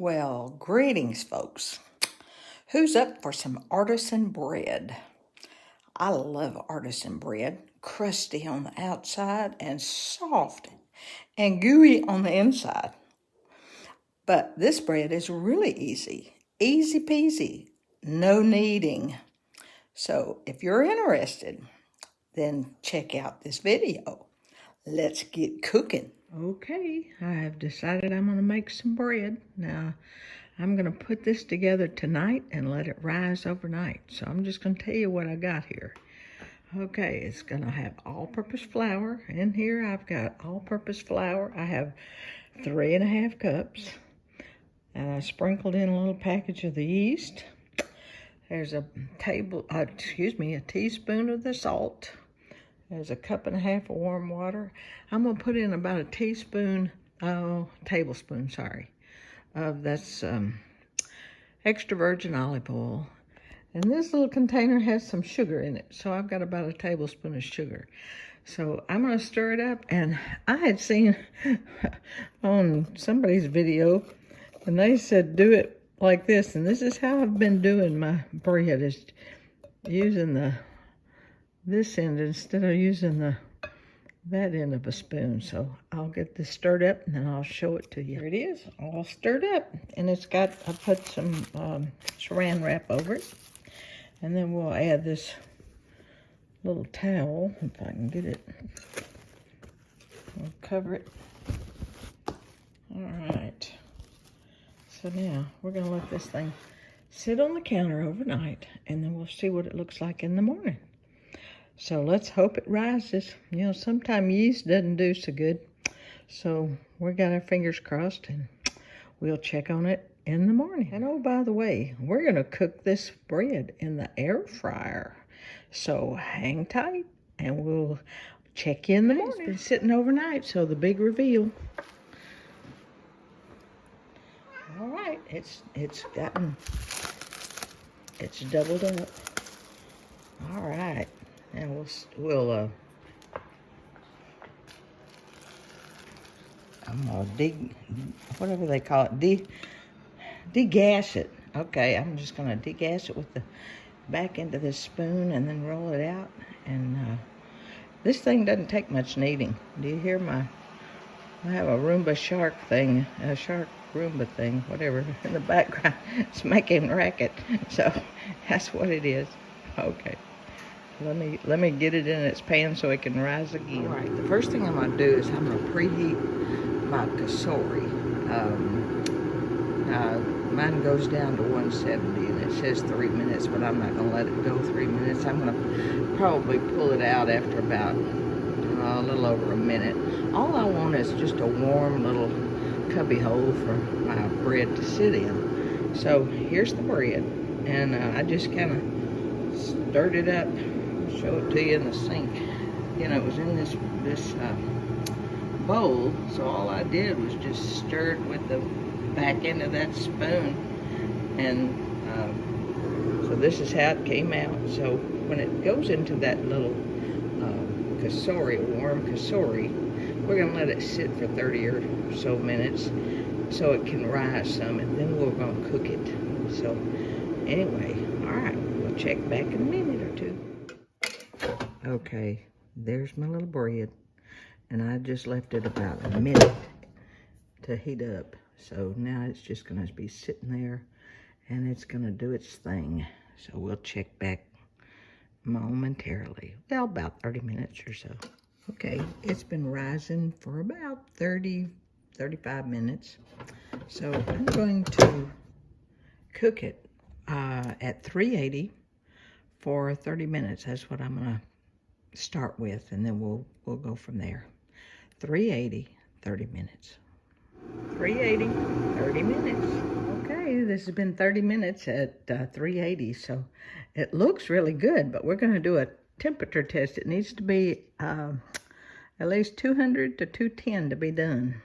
Well, greetings, folks. Who's up for some artisan bread? I love artisan bread, crusty on the outside and soft and gooey on the inside. But this bread is really easy peasy, no kneading. So if you're interested, then check out this video. Let's get cooking. Okay, I have decided I'm going to make some bread. Now, I'm going to put this together tonight and let it rise overnight. So I'm just going to tell you what I got here. Okay, it's going to have all-purpose flour. In here, I've got all-purpose flour. I have 3½ cups. And I sprinkled in a little package of the yeast. There's a teaspoon of the salt. There's a 1½ cup of warm water. I'm going to put in about a tablespoon, of that's extra virgin olive oil. And this little container has some sugar in it, so I've got about a tablespoon of sugar. So I'm going to stir it up, and I had seen on somebody's video, and they said do it like this, and this is how I've been doing my bread, is using this end instead of using that end of a spoon. So I'll get this stirred up and then I'll show it to you. Here it is, all stirred up, and I put some saran wrap over it, and then we'll add this little towel, if I can get it. We'll cover it. All right. So now we're gonna let this thing sit on the counter overnight, and then we'll see what it looks like in the morning. So let's hope it rises. You know, sometimes yeast doesn't do so good. So we got our fingers crossed, and we'll check on it in the morning. And oh, by the way, we're gonna cook this bread in the air fryer. So hang tight, and we'll check you in the morning. It's been sitting overnight, so the big reveal. All right, it's doubled up. All right. And we'll I'm gonna whatever they call it, degas it. Okay, I'm just gonna degas it with the back end of this spoon and then roll it out. And this thing doesn't take much kneading. Do you hear I have a Roomba shark Roomba thing, whatever, in the background. It's making racket. So that's what it is. Okay. Let me get it in its pan so it can rise again. All right, the first thing I'm going to do is I'm going to preheat my cassoury. Mine goes down to 170 and it says 3 minutes, but I'm not going to let it go 3 minutes. I'm going to probably pull it out after about a little over a minute. All I want is just a warm little cubby hole for my bread to sit in. So here's the bread, and I just kind of stirred it up. Show it to you in the sink. You know, it was in this bowl, so all I did was just stir it with the back end of that spoon, and so this is how it came out. So when it goes into that little warm cassoury, we're gonna let it sit for 30 or so minutes so it can rise some, and then we're gonna cook it. So anyway, all right, we'll check back in a minute or two. Okay, there's my little bread, and I just left it about a minute to heat up. So now it's just going to be sitting there, and it's going to do its thing. So we'll check back momentarily. Well, about 30 minutes or so. Okay, it's been rising for about 35 minutes. So I'm going to cook it at 380 for 30 minutes. That's what I'm going to start with, and then we'll go from there. 380, 30 minutes. 380, 30 minutes. Okay, this has been 30 minutes at 380, so it looks really good, but we're going to do a temperature test. It needs to be at least 200 to 210 to be done.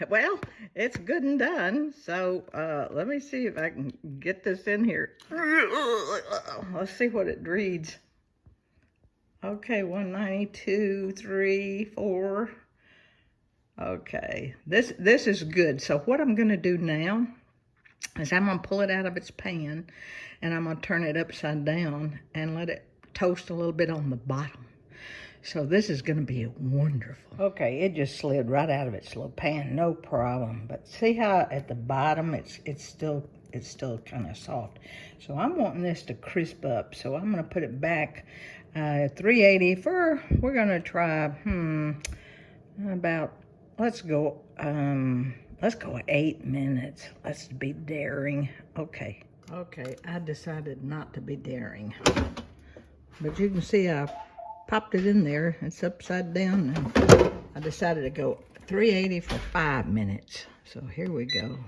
Well, it's good and done. So let me see if I can get this in here. Let's see what it reads. Okay, 192, 3, 4. Okay, this is good. So what I'm going to do now is I'm going to pull it out of its pan, and I'm going to turn it upside down and let it toast a little bit on the bottom. So this is going to be wonderful. Okay, it just slid right out of its little pan, no problem. But see how at the bottom it's still kind of soft. So I'm wanting this to crisp up. So I'm going to put it back at 380 we're going to try about, let's go 8 minutes. Let's be daring. Okay, I decided not to be daring. But you can see I popped it in there. It's upside down, and I decided to go 380 for 5 minutes. So here we go.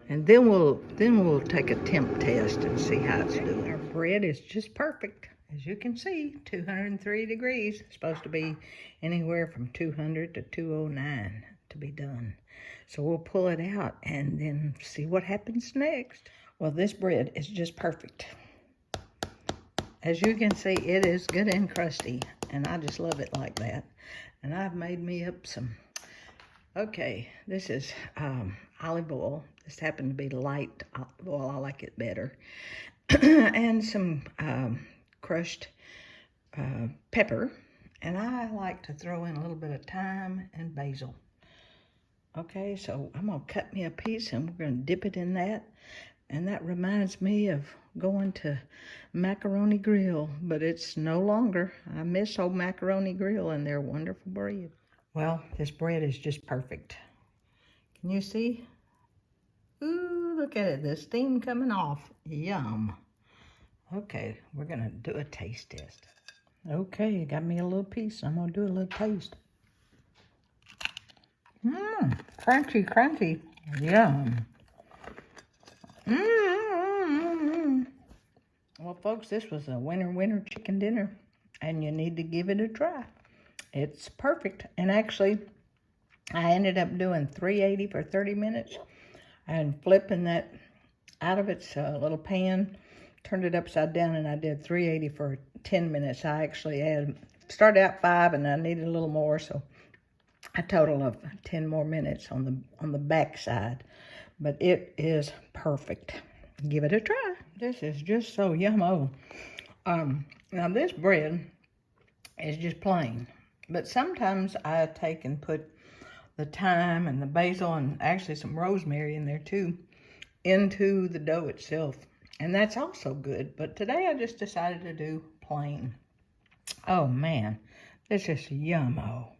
And then we'll take a temp test and see how it's doing. Our bread is just perfect. As you can see, 203 degrees. It's supposed to be anywhere from 200 to 209 to be done. So we'll pull it out and then see what happens next. Well, this bread is just perfect. As you can see, it is good and crusty, and I just love it like that. And I've made me up some. Okay, this is olive oil. This happened to be light olive oil. I like it better. And some crushed pepper. And I like to throw in a little bit of thyme and basil. Okay, so I'm going to cut me a piece, and we're going to dip it in that. And that reminds me of going to Macaroni Grill, but it's no longer. I miss old Macaroni Grill and their wonderful bread. Well, this bread is just perfect. Can you see? Ooh, look at it, the steam coming off. Yum. Okay, we're gonna do a taste test. Okay, got me a little piece. I'm gonna do a little taste. Crunchy, crunchy. Yum. Well, folks, this was a winner chicken dinner, and you need to give it a try. It's perfect. And actually, I ended up doing 380 for 30 minutes and flipping that out of its little pan, turned it upside down, and I did 380 for 10 minutes. I actually started out 5, and I needed a little more, so a total of 10 more minutes on the back side. But it is perfect. Give it a try. This is just so yummo. Now this bread is just plain, but sometimes I take and put the thyme and the basil and actually some rosemary in there too, into the dough itself, and that's also good. But today I just decided to do plain. Oh man, this is yummo.